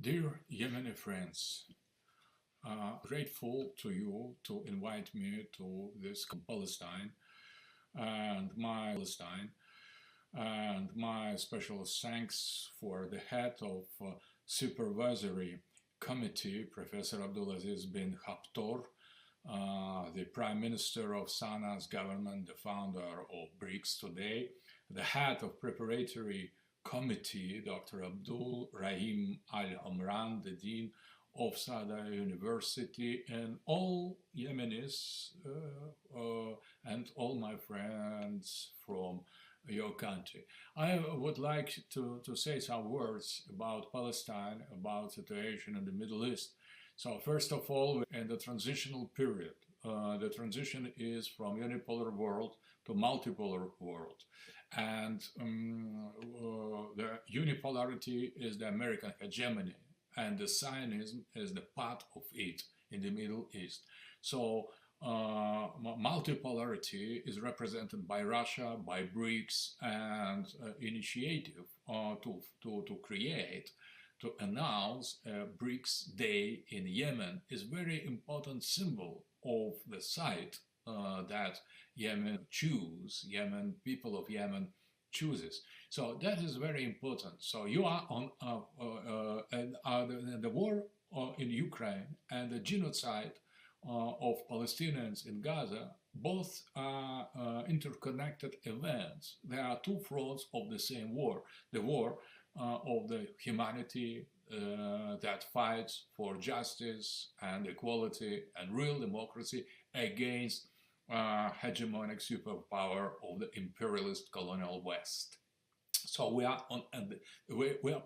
Dear Yemeni friends, grateful to you to invite me to this Palestine and my special thanks for the head of supervisory committee, Professor Abdulaziz bin Haptor, the Prime Minister of Sana's government, the founder of BRICS today, the head of preparatory committee, Dr. Abdul Rahim Al-Omran, the Dean of Sada University, and all Yemenis and all my friends from your country. I would like to say some words about Palestine, about situation in the Middle East. So first of all, in the transitional period, the transition is from unipolar world to multipolar world. And the unipolarity is the American hegemony, and the Zionism is the part of it in the Middle East. So multipolarity is represented by Russia, by BRICS, and initiative to announce BRICS Day in Yemen is very important symbol of the site that Yemen people of Yemen chooses. So that is very important. So you are on the war in Ukraine and the genocide of Palestinians in Gaza, both are interconnected events. There are two fronts of the same war. The war of the humanity that fights for justice and equality and real democracy against hegemonic superpower of the imperialist colonial West. So we are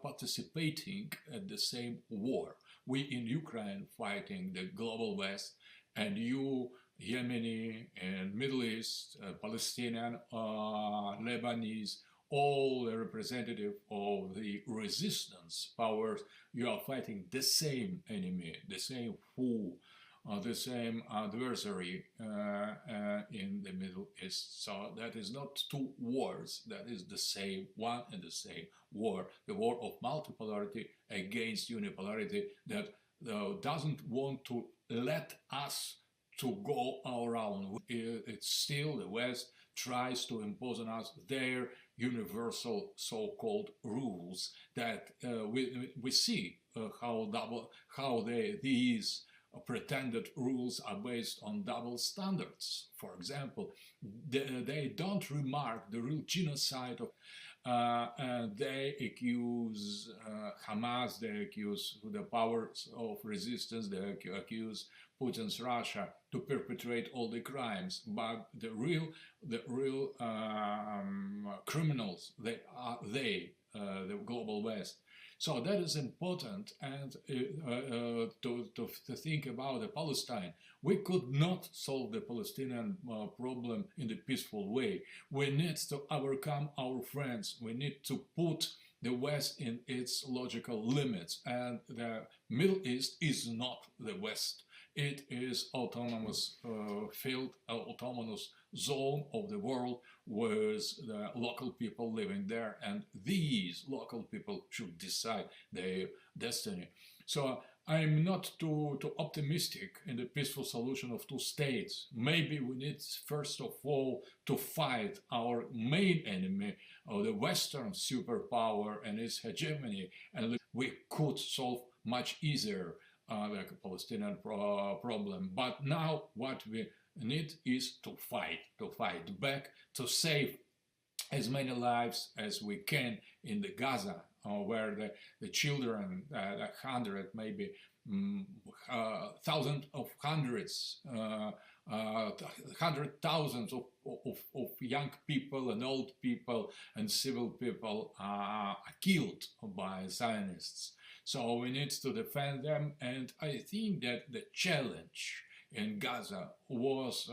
participating at the same war. We in Ukraine fighting the global West, and you Yemeni and Middle East, Palestinian, Lebanese, all the representative of the resistance powers, you are fighting the same enemy, the same foe, the same adversary in the Middle East. So that is not two wars, that is the same one and the same war, the war of multipolarity against unipolarity that doesn't want to let us to go our own. It's still the West tries to impose on us their universal so-called rules that we see how these pretended rules are based on double standards. For example, they don't remark the real genocide of and they accuse Hamas, they accuse the powers of resistance, they accuse Putin's Russia to perpetrate all the crimes, but the real criminals, they are the global West. So that is important, and to think about the Palestine. We could not solve the Palestinian problem in the peaceful way. We need to overcome our friends. We need to put the West in its logical limits, and the Middle East is not the West. It is autonomous field, autonomous zone of the world with the local people living there, and these local people should decide their destiny. So I'm not too optimistic in the peaceful solution of two states. Maybe we need first of all to fight our main enemy, the Western superpower and its hegemony, and we could solve much easier the Palestinian problem. But now what we need is to fight back, to save as many lives as we can in the Gaza, where the children, maybe thousands of hundreds, hundred thousands of young people and old people and civil people are killed by Zionists. So we need to defend them, and I think that the challenge in Gaza was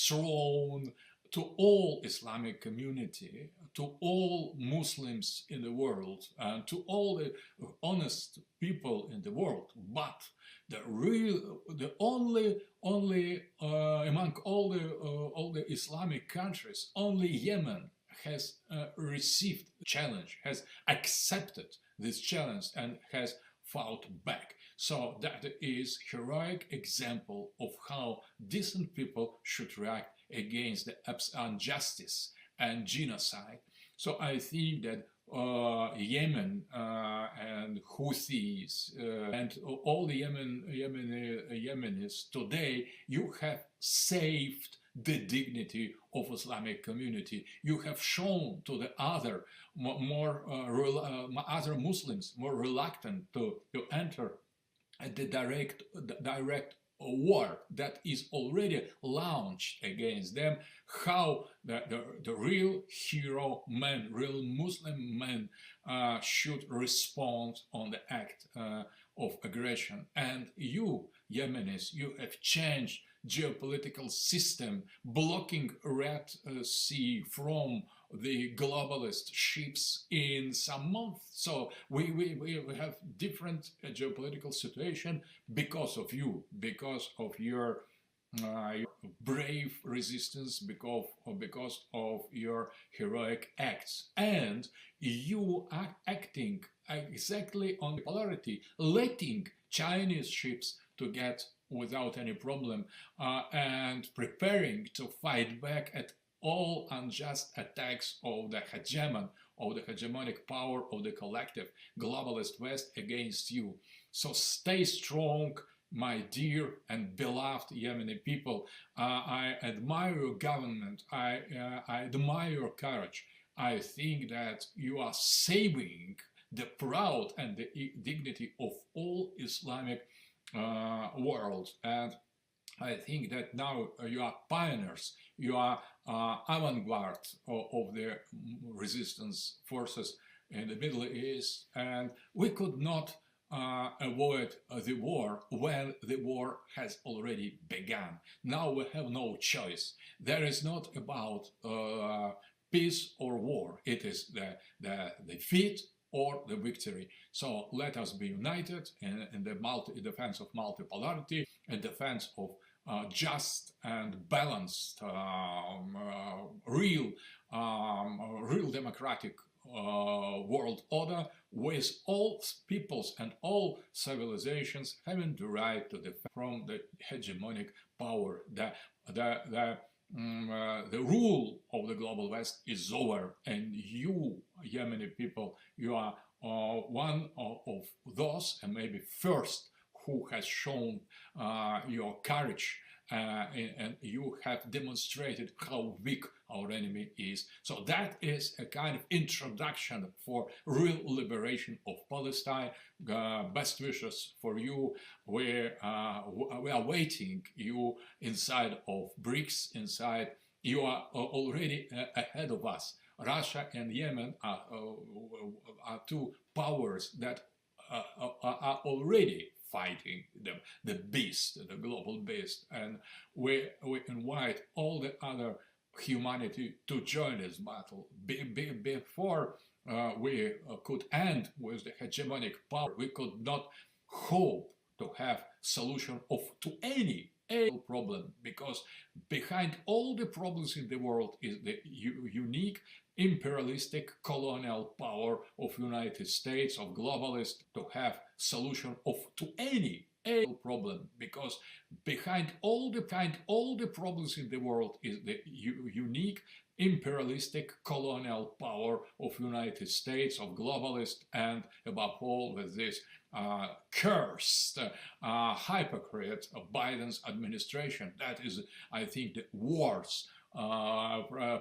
thrown to all Islamic community, to all Muslims in the world, and to all the honest people in the world. But the only among all the Islamic countries, only Yemen has received challenge, has accepted this challenge and has fought back. So that is heroic example of how decent people should react against the injustice and genocide. So I think that Yemen and Houthis and all the Yemenis today, you have saved the dignity of Islamic community. You have shown to the other other Muslims more reluctant to enter the direct war that is already launched against them, how the real hero men, real Muslim men should respond on the act of aggression. And you, Yemenis, you have changed geopolitical system, blocking Red Sea from the globalist ships in some months. So we have different geopolitical situation because of you, because of your brave resistance, because of your heroic acts. And you are acting exactly on the polarity, letting Chinese ships to get without any problem and preparing to fight back at all unjust attacks of the hegemon, of the hegemonic power of the collective globalist West against you. So stay strong, my dear and beloved Yemeni people. I admire your government. I admire your courage. I think that you are saving the proud and the dignity of all Islamic world. And I think that now you are pioneers, you are avant-garde of the resistance forces in the Middle East, and we could not avoid the war when the war has already begun. Now we have no choice. There is not about peace or war. It is the defeat or the victory. So let us be united in the defense of multipolarity, in defense of just and balanced, real democratic world order, with all peoples and all civilizations having the right to defend from the hegemonic power. The rule of the global West is over, and you, Yemeni people, you are one of those, and maybe first, who has shown your courage, and you have demonstrated how weak our enemy is. So that is a kind of introduction for real liberation of Palestine. Best wishes for you. We are waiting you inside of BRICS, inside. You are already ahead of us. Russia and Yemen are two powers that are already fighting the beast, the global beast, and we invite all the other humanity to join this battle. Before we could end with the hegemonic power, we could not hope to have solution to any problem, because behind all the problems in the world is the unique imperialistic colonial power of United States, of globalists, to have solution to any problem, because behind all the problems in the world is the unique imperialistic colonial power of United States, of globalists, and above all with this cursed hypocrite of Biden's administration. That is, I think, the worst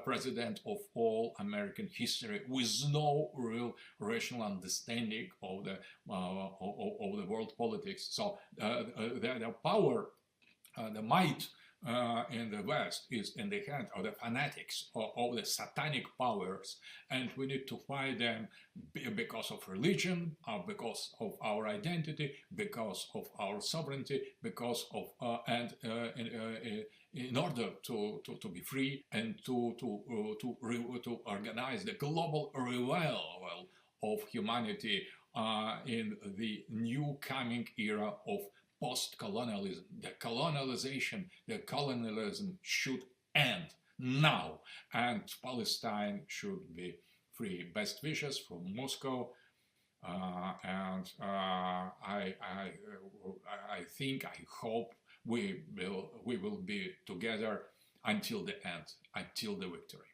president of all American history, with no real rational understanding of the world politics. So the power, the might in the West is in the hand of the fanatics, of the satanic powers, and we need to fight them because of religion, because of our identity, because of our sovereignty, because of in order to be free and to organize the global revival of humanity in the new coming era of post-colonialism. The colonialism should end now, and Palestine should be free. Best wishes from Moscow. and I think, I hope we will be together until the end, until the victory.